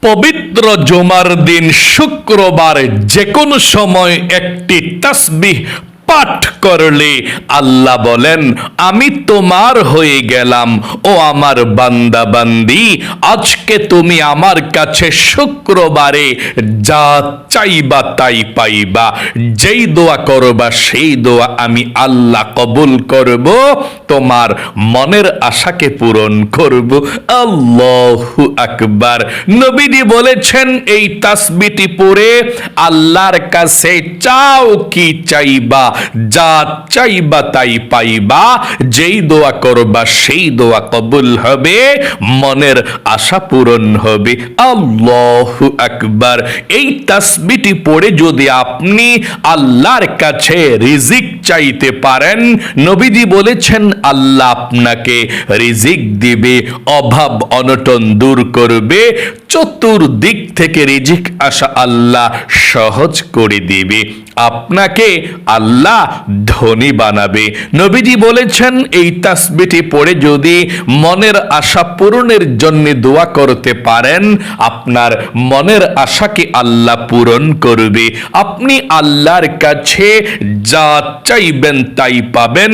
পবিত্র জুমার দিন শুক্রবার যে কোনো সময় একটি তাসবিহ পাঠ করলে আল্লাহ বলেন, আমি তোমার হয়ে গেলাম ও আমার বান্দা বান্দি, আজকে তুমি আমার কাছে শুক্রবারে যা চাইবা তাই পাইবা, যেই দোয়া করবা সেই দোয়া আমি আল্লাহ কবুল করব, তোমার মনের আশাকে পূরণ করব। আল্লাহু আকবার। নবীজি বলেছেন, এই তাসবিহটি পড়ে আল্লাহর কাছে চাও কি চাইবা, যা চাইবা তাই পাইবা, যেই দোয়া করবা সেই দোয়া কবুল হবে, মনের আশা পূরণ হবে। আল্লাহু আকবার। এই তাসবিহটি পড়ে যদি আপনি আল্লাহর কাছে রিজিক চাইতে পারেন, নবীজি বলেছেন আল্লাহ আপনাকে রিজিক দিবে, অভাব অনটন দূর করবে, চতুর্দিক থেকে রিজিক আসা আল্লাহ সহজ করে দিবে, আপনাকে আল্লাহ ধনী বানাবে। নবীজি বলেছেন এই তাসবিহটি পড়ে যদি মনের আশা পূরণের জন্য দোয়া করতে পারেন, আপনার মনের আশাকে আল্লাহ পূরণ করবে। আপনি আল্লাহর কাছে যা চাইবেন তাই পাবেন,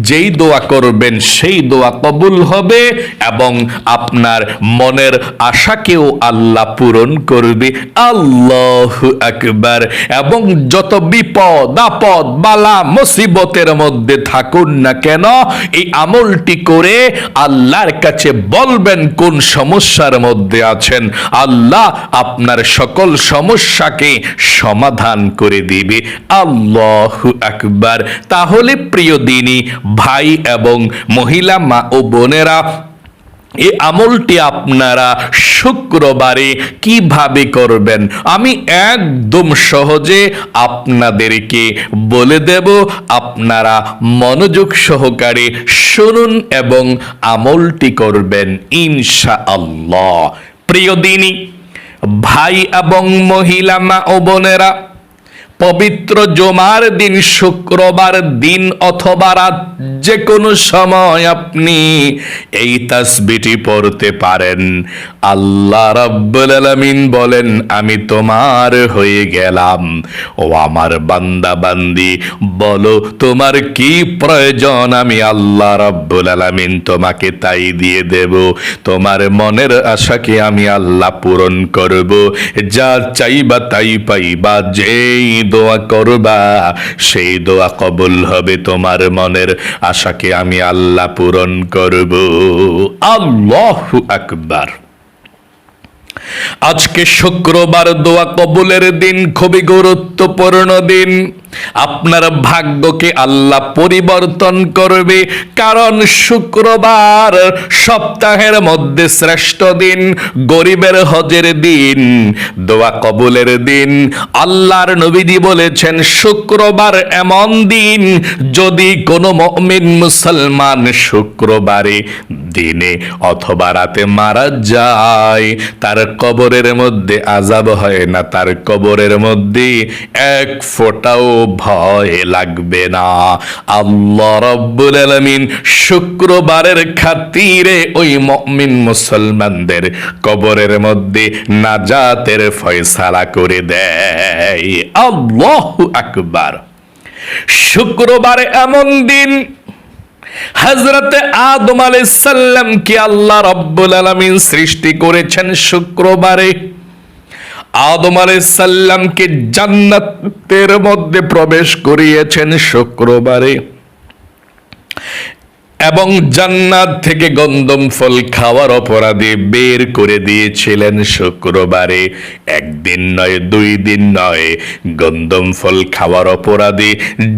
যেই দোয়া করবেন সেই দোয়া কবুল হবে এবং আপনার মনের আশাকেও আল্লাহ পূরণ করবে। আল্লাহু আকবার। এবং যত বিপদ আপদ বালা মুসিবতের মধ্যে থাকুন না কেন, এই আমলটি করে আল্লাহর কাছে বলবেন কোন সমস্যার মধ্যে আছেন, আল্লাহ আপনার সকল সমস্যাকে সমাধান করে দিবে। আল্লাহু আকবার। তাহলে প্রিয় দিনী ভাই এবং মহিলা মা ও বোনেরা, এই আমলটি আপনারা শুক্রবারে কিভাবে করবেন আমি একদম সহজে আপনাদেরকে বলে দেব। আপনারা মনোযোগ সহকারে শুনুন এবং আমলটি করবেন ইনশাআল্লাহ। প্রিয় দিনী ভাই এবং মহিলা মা ও বোনেরা, পবিত্র জুমার দিন শুক্রবার দিন অথবা রাত যে কোনো সময় আপনি এই তাসবিহটি পড়তে পারেন। আল্লাহ রাব্বুল আলামিন বলেন, আমি তোমার হয়ে গেলাম ও আমার বান্দা বান্দি, বলো তোমার কি প্রয়োজন, আমি আল্লাহ রাব্বুল আলামিন তোমাকে তাই দিয়ে দেব। তোমার মনের আশাকে আমি আল্লাহ পূরণ করব, যা চাইবা তাই পাইবা, যেই দোয়া করবা সেই দোয়া কবুল হবে, তোমার মনের আশাকে আমি আল্লাহ পূরণ করব। আল্লাহু আকবার। আজকে শুক্রবার দোয়া কবুলের দিন, খুবই গুরুত্বপূর্ণ দিন। আপনার ভাগ্যকে আল্লাহ পরিবর্তন করবে, কারণ শুক্রবার সপ্তাহের মধ্যে শ্রেষ্ঠ দিন, গরিবের হজের দিন, দোয়া কবুলের দিন। আল্লাহর নবীজি বলেছেন, শুক্রবার এমন দিন, যদি কোনো মুমিন মুসলমান শুক্রবারে দিনে অথবা রাতে মারা যায়, তার কবরের মধ্যে আযাব হয় না, তার কবরের মধ্যে এক ফোঁটাও ভয় লাগবে না। আল্লাহ রাব্বুল আলামিন শুক্রবারের খাতিরে ওই মুমিন মুসলমানদের কবরের মধ্যে নাজাতের ফয়সালা করে দেয়। আল্লাহু আকবার। শুক্রবারে এমন দিন, হযরতে আদম আলাইহিস সালামকে আল্লাহ রাব্বুল আলামিন সৃষ্টি করেছেন শুক্রবারে। আদম আলাইহিস সালামকে জান্নাতের মধ্যে প্রবেশ করিয়েছেন শুক্রবারে এবং জান্নাত থেকে গন্ধম ফল খাওয়ার অপরাধে বের করে দিয়েছিলেন শুক্রবারে। একদিন নয়, 2 দিন নয়, গন্ধম ফল খাওয়ার অপরাধে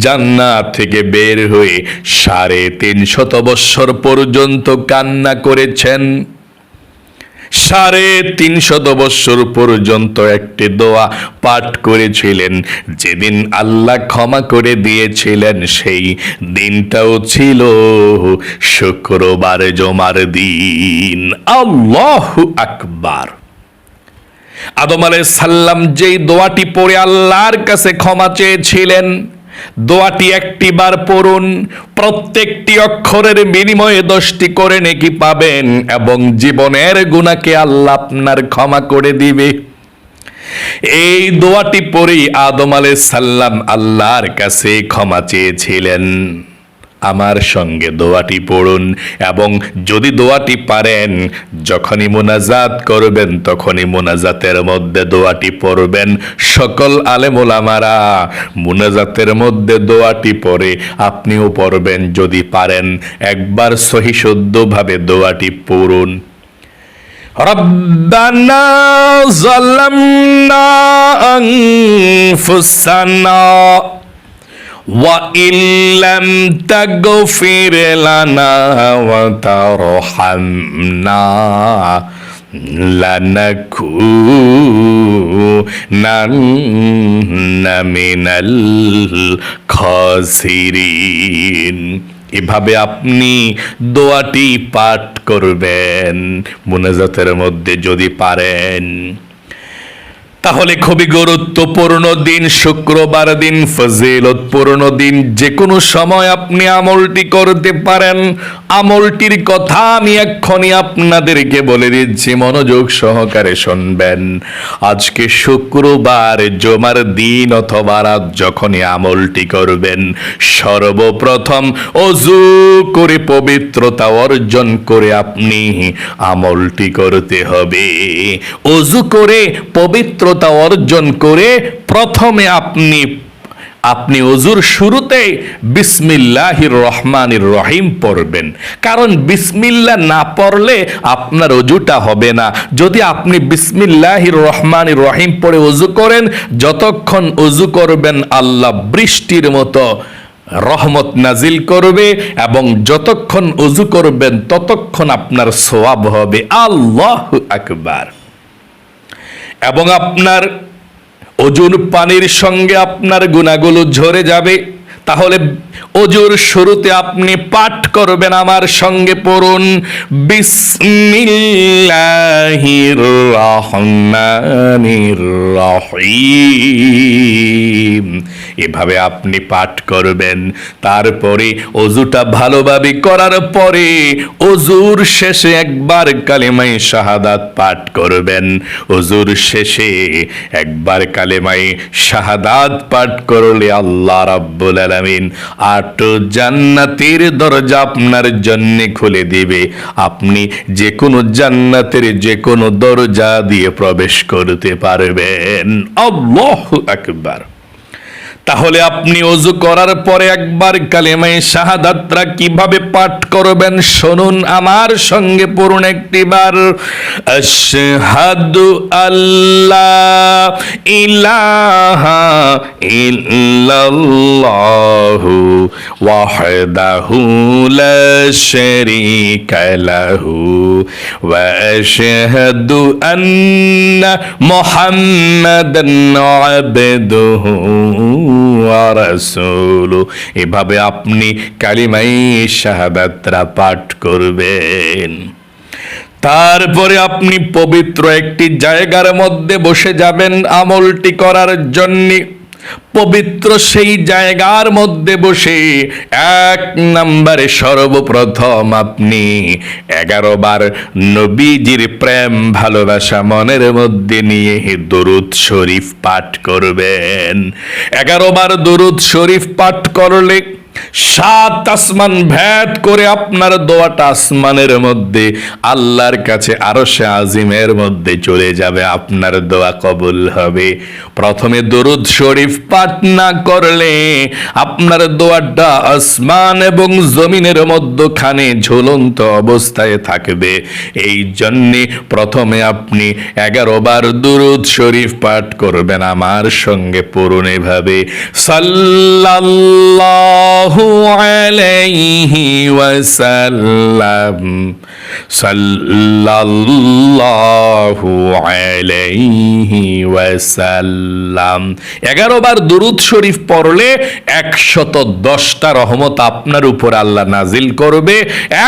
জান্নাত থেকে বের হয়ে 350 বছর পর্যন্ত কান্না করেছেন। 350 বছর পর্যন্ত একটি দোয়া পাঠ করেছিলেন। যেদিন আল্লাহ ক্ষমা করে দিয়েছিলেন, সেই দিনটাও ছিল শুক্রবার জুমার দিন। আল্লাহু আকবার। আদম আলাইহিস সালাম যেই দোয়াটি পড়ে আল্লাহর কাছে ক্ষমা চেয়েছিলেন, দোয়াটি একটি বার পড়ুন, প্রত্যেকটি অক্ষরের বিনিময়ে 10টি করে নেকি পাবেন এবং জীবনের গুনাহকে আল্লাহ আপনার ক্ষমা করে দিবে। এই দোয়াটি পড়েই আদম আলাইহিস সালাম আল্লাহর কাছে ক্ষমা চেয়েছিলেন। আমার সঙ্গে দোয়াটি পড়ুন এবং যদি দোয়াটি পারেন যখনই মুনাজাত করবেন তখনই মুনাজাতের মধ্যে দোয়াটি পড়বেন। সকল আলেম ওলামারা মুনাজাতের মধ্যে দোয়াটি পড়ে আপনিও পড়বেন যদি পারেন। একবার সহি শুদ্ধভাবে দোয়াটি পড়ুন। রব্বানা যালামনা আনফুসানা وَإِن لَّمْ تَغْفِرْ لَنَا وَتَرْحَمْنَا لَنَكُونَنَّ مِنَ الْخَاسِرِينَ। এভাবে আপনি দোয়াটি পাঠ করবেন মুনাজাতের মধ্যে যদি পারেন। তাহলে খুবই গুরুত্বপূর্ণ দিন, শুক্রবার দিন, ফজিলতপূর্ণ দিন। যে কোনো সময় আপনি আমলটি করতে পারেন। আমলটির কথা আমি এক্ষুনি আপনাদেরকে বলে দিচ্ছি, মনোযোগ সহকারে শুনবেন। আজকে শুক্রবার, জুমার দিন অথবা রাত যখনই আমলটি করবেন, সর্বপ্রথম ওযু করে পবিত্রতা অর্জন করে আপনি আমলটি করতে হবে। ওযু করে পবিত্র অর্জন করে প্রথমে আপনি ওযুর শুরুতে বিসমিল্লাহির রহমানির রহিম পড়বেন। কারণ বিসমিল্লাহ না পড়লে আপনার ওযুটা হবে না। যদি আপনি বিসমিল্লাহির রহমানির রহিম পড়ে ওযু করেন, যতক্ষণ ওযু করবেন আল্লাহ বৃষ্টির মতো রহমত নাজিল করবে এবং যতক্ষণ ওযু করবেন ততক্ষণ আপনার সওয়াব হবে। আল্লাহু আকবার। এবং আপনার ওযুর পানির সঙ্গে আপনার গুনাহগুলো ঝরে যাবে। তাহলে ওযুর শুরুতে আপনি পাঠ করবেন, আমার সঙ্গে পড়ুন, বিসমিল্লাহির রহমানির রহিম। এভাবে আপনি পাঠ করবেন। তারপরে ওযুটা ভালোভাবে করার পরে ওযুর শেষে একবার কালেমায়ে শাহাদাত পাঠ করবেন। ওযুর শেষে একবার কালেমায়ে শাহাদাত পাঠ করলে আল্লাহ রাব্বুল আলামিন 8 জান্নাতের দরজা আপনার জন্য খুলে দিবে। আপনি যে কোনো জান্নাতের যে কোনো দরজা দিয়ে প্রবেশ করতে পারবেন। আল্লাহু আকবার। তাহলে আপনি ওযু করার পরে একবার কালেমায়ে শাহাদাতরা কিভাবে পাঠ করবেন শুনুন, আমার সঙ্গে পড়ুন একটিবার। আশহাদু আল্লা ইলাহা ইল্লাল্লাহু ওয়াহদাহু লা শারীকা লাহু ওয়া আশহাদু আন্না মুহাম্মাদান আবদুহু রাসূলু। এভাবে আপনি কালিমায়ে শাহাদাতরা পাঠ করবেন। তারপরে আপনি পবিত্র একটি জায়গার মধ্যে বসে যাবেন আমলটি করার জন্য। পবিত্র সেই জায়গার মধ্যে বসে 1 নম্বরে সর্বপ্রথম আপনি 11 বার নবীজির প্রেম ভালোবাসা মনের মধ্যে নিয়ে দরুদ শরীফ পাঠ করবেন। 11 বার দরুদ শরীফ পাঠ করলে 7 আসমান ভেদ করে আপনার দোয়াটা আসমানের মধ্যে আল্লাহর কাছে আরশে আজিমের মধ্যে চলে যাবে। আপনার দোয়া কবুল হবে। প্রথমে দরুদ শরীফ পাঠ না করলে আপনার দোয়াটা আসমান এবং জমিনের মধ্যখানে ঝুলন্ত অবস্থায় থাকবে। এই জন্যে প্রথমে আপনি 11 বার দরুদ শরীফ পাঠ করবেন। আমার সঙ্গে পড়ুন এভাবে, সাল্লাল্লাহু সাল্লাল্লাহু আলাইহি ওয়াসাল্লাম, সাল্লাল্লাহু আলাইহি ওয়াসাল্লাম। 11 বার দুরূদ শরীফ পড়লে 110টা রহমত আপনার উপর আল্লাহ নাজিল করবে,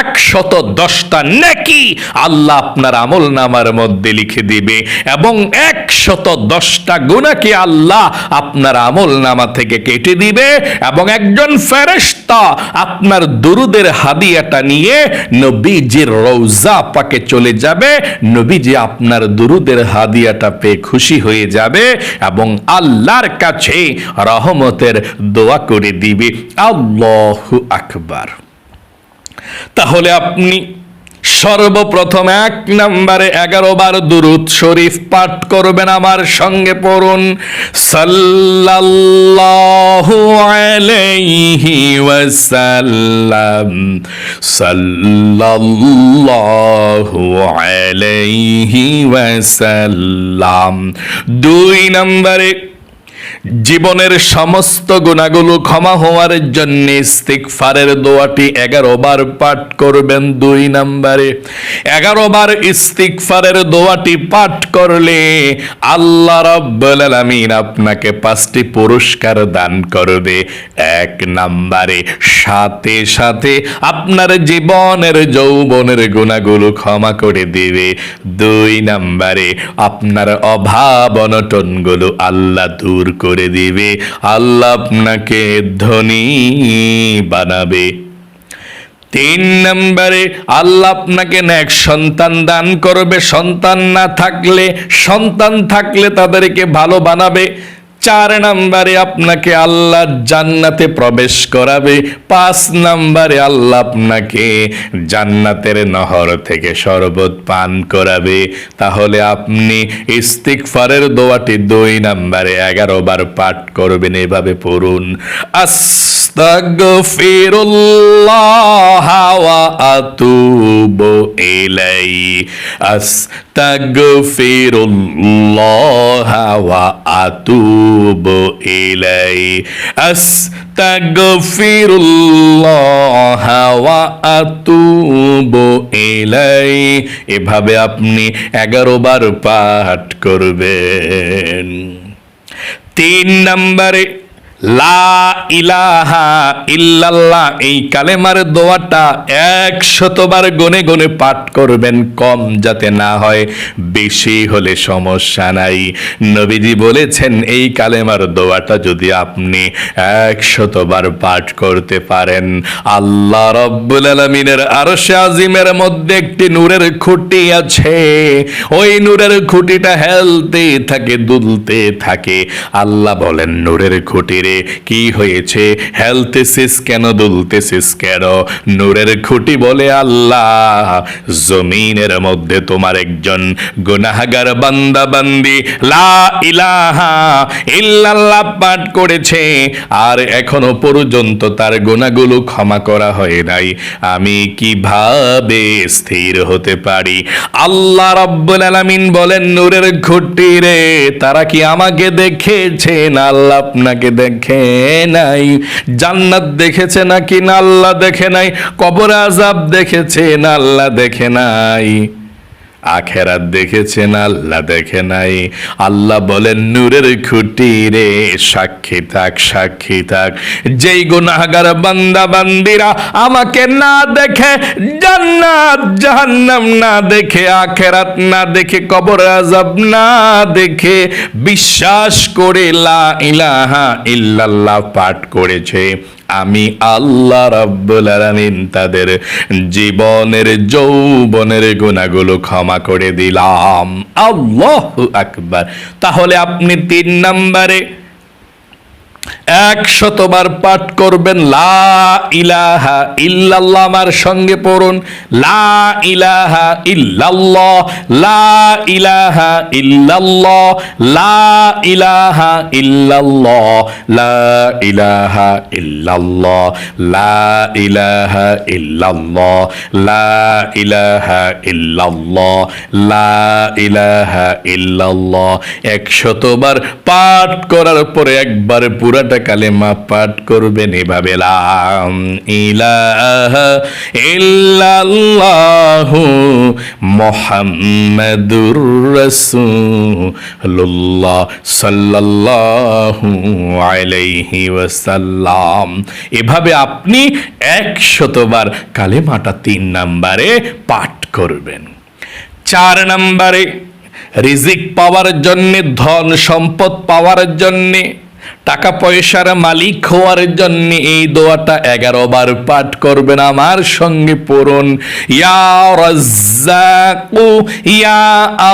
110টা নেকি আল্লাহ আপনার আমল নামার মধ্যে লিখে দিবে, এবং 110টা গুনাহকে আল্লাহ আপনার আমল নামা থেকে কেটে দিবে। এবং একজন ফেরেশতা আপনার দুরুদের হাদিয়াটা নিয়ে নবীজির রওজা পাকে চলে যাবে, নবীজি আপনার দুরুদের হাদিয়াটা পেয়ে খুশি হয়ে যাবে এবং আল্লাহর কাছে রহমতের দোয়া করে দিবে। আল্লাহু আকবার। তাহলে আপনি সর্বপ্রথম 1 নম্বরে 11 বার দুরূদ শরীফ পাঠ করবেন। আমার সঙ্গে পড়ুন, সাল্লাল্লাহু আলাইহি ওয়াসাল্লাম, সাল্লাল্লাহু আলাইহি ওয়াসাল্লাম। 2 নম্বরে জীবনের সমস্ত গুনাহগুলো ক্ষমা হওয়ার জন্য ইস্তিগফারের দোয়াটি 11 বার পাঠ করবেন। 2 নম্বরে 11 বার ইস্তিগফারের দোয়াটি পাঠ করলে আল্লাহ রাব্বুল আলামিন আপনাকে 5টি পুরস্কার দান করবে। 1 নম্বরে সাথে সাথে আপনার জীবনের যৌবনের গুনাহগুলো ক্ষমা করে দিবে। 2 নম্বরে আপনার অভাব অনটনগুলো আল্লাহ দূর করে দিবে, আল্লাহ আপনাকে ধনী বানাবে। 3 নম্বরে আল্লাহ আপনাকে নেক সন্তান দান করবে, সন্তান না থাকলে, সন্তান থাকলে তাদেরকে ভালো বানাবে। 4 নম্বরে আপনাকে আল্লাহ জান্নাতে প্রবেশ করাবে। 5 নম্বরে আল্লাহ আপনাকে জান্নাতের নহর থেকে শরবত পান করাবে। তাহলে আপনি ইস্তিগফারের দোয়াটি 2 নম্বরে 11 বার পাঠ করবেন। এভাবে পড়ুন, আস্তাগফিরুল্লাহ ওয়া আতুবু ইলাইহি, আস্তাগফিরুল্লাহ ওয়া আতুবু ইলাইহি, আস্তাগফিরুল্লাহ ওয়া আতুবু ইলাইহি। এভাবে আপনি 11 বার পাঠ করবেন। 3 নম্বরে লা ইলাহা ইল্লাল্লাহ, এই কালেমার দোয়াটা 100 বার গনে গনে পাঠ করবেন, কম যাতে না হয়, বেশি হলে সমস্যা নাই। নবীজি বলেছেন এই কালেমার দোয়াটা যদি আপনি 100 বার পাঠ করতে পারেন, আল্লাহ রাব্বুল আলামিনের আরশে আজিমের মধ্যে একটি নূরের খুঁটি আছে, ওই নূরের খুঁটিটা হেলতে থাকে, দুলতে থাকে। আল্লাহ বলেন, নূরের খুঁটি রে কি হয়েছে, হেলতেছিস কেন, দুলতেছিস কেন? নূরের খুঁটি বলে, আল্লাহ জমিনের মধ্যে তোমার একজন গুনাহগার বান্দা বান্দি লা ইলাহা ইল্লাল্লাহ পাঠ করেছে, আর এখনো পর্যন্ত তার গুনাহগুলো ক্ষমা করা হয় নাই, আমি কিভাবে স্থির হতে পারি? আল্লাহ রাব্বুল আলামিন বলেন, নূরের খুঁটি রে, তারা কি আমাকে দেখেছে না আল্লাহ আপনাকে দেখে নাই? জান্নাত দেখেছে নাকি না আল্লাহ দেখে নাই? কবর আযাব দেখেছে না আল্লাহ দেখে নাই? আখেরাত দেখেছেন আল্লাহ দেখে নাই? আল্লাহ বলেন, নূরের খুঁটি রে, সাক্ষী থাক, সাক্ষী থাক, যেই গুনাহগার বান্দা বান্দিরা আমাকে না দেখে, জান্নাত জাহান্নাম না দেখে, আখেরাত না দেখে, কবর আযাব না দেখে, বিশ্বাস করে লা ইলাহা ইল্লাল্লাহ পাঠ করেছে, আমি আল্লাহ রাব্বুল আলামিন তাদের জীবনের যৌবনের গুনাহগুলো ক্ষমা করে দিলাম। আল্লাহু আকবার। তাহলে আপনি 3 নম্বরে 100 বার পাঠ করবেন, লা ইলাহা ইল্লাল্লাহ। আমার সঙ্গে পড়ুন, লা ইলাহা ইল্লাল্লাহ, লা ইলাহা ইল্লাল্লাহ, লা ইলাহা ইল্লাল্লাহ, লা ইলাহা ইল্লাল্লাহ, লা ইলাহা ইল্লাল্লাহ, লা ইলাহা ইল্লাল্লাহ, লা ইলাহা ইল্লাল্লাহ। 100 বার পাঠ করার পরে একবার পুরাটা কয়টা কালেমা পাঠ করবেন এভাবে, লা ইলাহা ইল্লাল্লাহু মুহাম্মাদুর রাসূলুল্লাহ সাল্লাল্লাহু আলাইহি ওয়াসাল্লাম। এভাবে আপনি 100 বার কালেমাটা 3 নম্বরে পাঠ করবেন। 4 নম্বরে রিজিক পাওয়ার জন্যে, ধন সম্পদ পাওয়ার জন্যে, টাকা পয়সার মালিক হওয়ার জন্য এই দোয়াটা 11 বার পাঠ করবেন। আমার সঙ্গে পড়ুন, ইয়া রাজ্জাকু ইয়া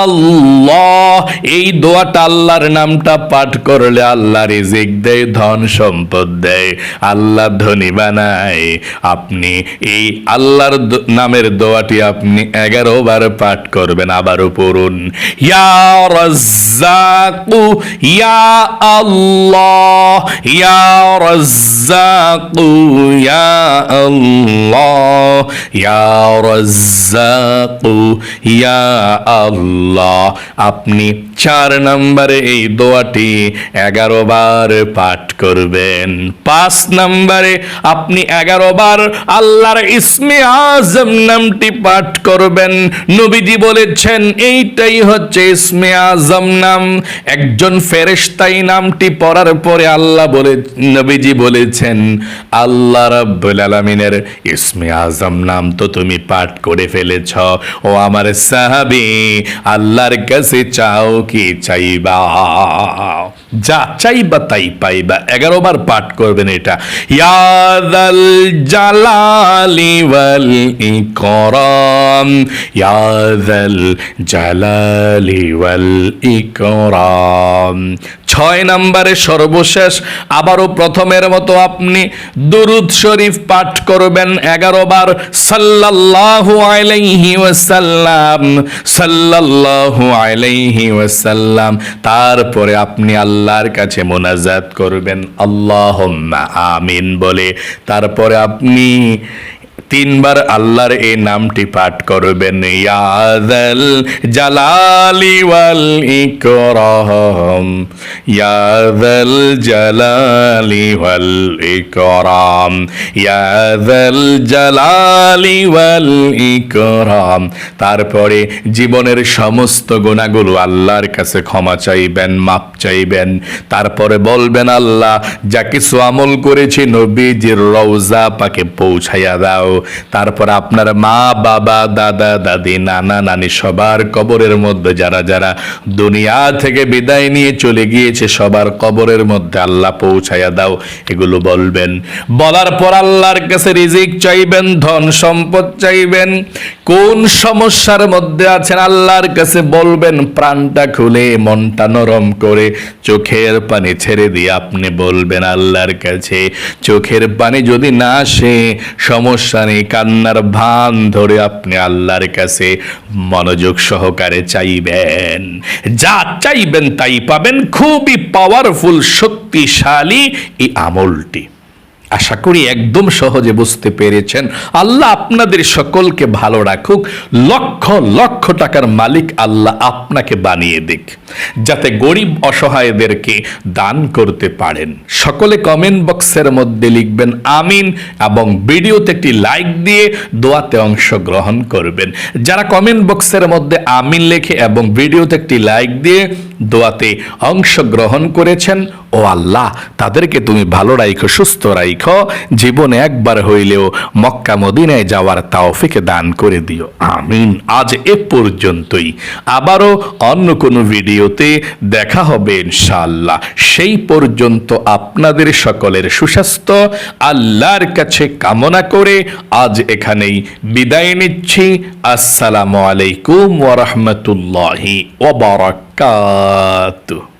আল্লাহ। এই দোয়াটা, আল্লাহর নামটা পাঠ করলে আল্লাহ রিজিক দেয়, ধন সম্পদ দেয়, আল্লাহ ধনী বানায়। আপনি এই আল্লাহর নামের দোয়াটি আপনি 11 বার পাঠ করবেন। আবারও পড়ুন, ইয়া রাজ্জাকু ইয়া আল্লাহ ইয়া রাজ্জাকু ইয়া আল্লাহ ইয়া রাজ্জাকু ইয়া আল্লাহ। আপনি 4 নম্বরে এই দোয়াটি 11 বার পাঠ করবেন। 5 নম্বরে আপনি 11 বার আল্লাহর ইসমে আজম নামটি পাঠ করবেন। নবীজি বলেছেন এইটাই হচ্ছে ইসমে আজম নাম। একজন ফেরেশতাই নামটি পড়ার পরে আল্লাহ নবীজি বলেছেন, আল্লাহ রাব্বুল আলামিনের ইসমে আজম নাম তো তুমি পাঠ করে ফেলেছ, ও আমার সাহাবী, আল্লাহর কাছে চাও কি চাইবা? যা চাইবা তাই পাইবা। 11 বার পাঠ করবেন এটা। ইয়া যাল জালালি ওয়াল ইকরাম ইয়া যাল জালালি ওয়াল ইকরাম। 6 নম্বরে সর্বশেষ আবারও প্রথমের মতো আপনি দুরূদ শরীফ পাঠ করবেন 11 বার, সাল্লাল্লাহু আলাইহি ওয়াসাল্লাম সাল্লাল্লাহু আলাইহি ওয়াসাল্লাম। তারপরে আপনি আল্লাহর কাছে মোনাজাত করবেন আল্লাহুম্মা আমিন বলে। তারপরে আপনি 3 বার আল্লাহর এই নামটি পাঠ করবেন, ইয়া যাল জালালি ওয়াল ইকরাম ইয়া যাল জালালি ওয়াল ইকরাম ইয়া যাল জালালি ওয়াল ইকরাম। তারপরে জীবনের সমস্ত গুনাহগুলো আল্লাহর কাছে ক্ষমা চাইবেন, মাপ চাইবেন। তারপরে বলবেন, আল্লাহ যা কিছু আমল করেছি নবীজির রওজা পাকে পৌঁছাইয়া দাও। তারপর আপনার মা বাবা দাদা দাদি নানা নানি সবার কবরের মধ্যে যারা যারা দুনিয়া থেকে বিদায় নিয়ে চলে গিয়েছে সবার কবরের মধ্যে আল্লাহ পৌঁছায়া দাও, এগুলো বলবেন। বলার পর আল্লাহর কাছে রিজিক চাইবেন, ধন সম্পদ চাইবেন। কোন সমস্যার মধ্যে আছেন আল্লাহর কাছে বলবেন, প্রাণটা খুলে মনটা নরম করে চোখের পানি ছেড়ে দিয়ে আপনি বলবেন আল্লাহর কাছে। চোখের পানি যদি না আসে সমস্যা নেই, কান্নার ভান ধরে আপনি আল্লাহর কাছে মনোযোগ সহকারে চাইবেন। যা চাইবেন তাই পাবেন। খুবই পাওয়ারফুল, শক্তিশালী এই আমলটি। আশা করি একদম সহজে বুঝতে পেরেছেন। আল্লাহ আপনাদের সকলকে ভালো রাখুক। লক্ষ লক্ষ টাকার মালিক আল্লাহ আপনাকে বানিয়ে দিক, যাতে গরিব অসহায়দেরকে দান করতে পারেন। সকলে কমেন্ট বক্সের মধ্যে লিখবেন আমিন এবং ভিডিওতে একটি লাইক দিয়ে দোয়াতে অংশগ্রহণ করবেন। যারা কমেন্ট বক্সের মধ্যে আমিন লেখে এবং ভিডিওতে একটি লাইক দিয়ে দোয়াতে অংশগ্রহণ করেছেন, ও আল্লাহ তাদেরকে তুমি ভালো রাখো, সুস্থ রাখো, জীবনে একবার হইলেও মক্কা মদিনায় যাওয়ার তৌফিক দান করে দিও, আমিন। আজ এ পর্যন্তই, আবারও অন্য কোনো ভিডিওতে দেখা হবে ইনশাআল্লাহ। সেই পর্যন্ত আপনাদের সকলের সুস্বাস্থ্য আল্লাহর কাছে কামনা করে আজ এখানেই বিদায় নিচ্ছি। আসসালামু আলাইকুম ওয়া রাহমাতুল্লাহি ওয়া বারাকাতুহু।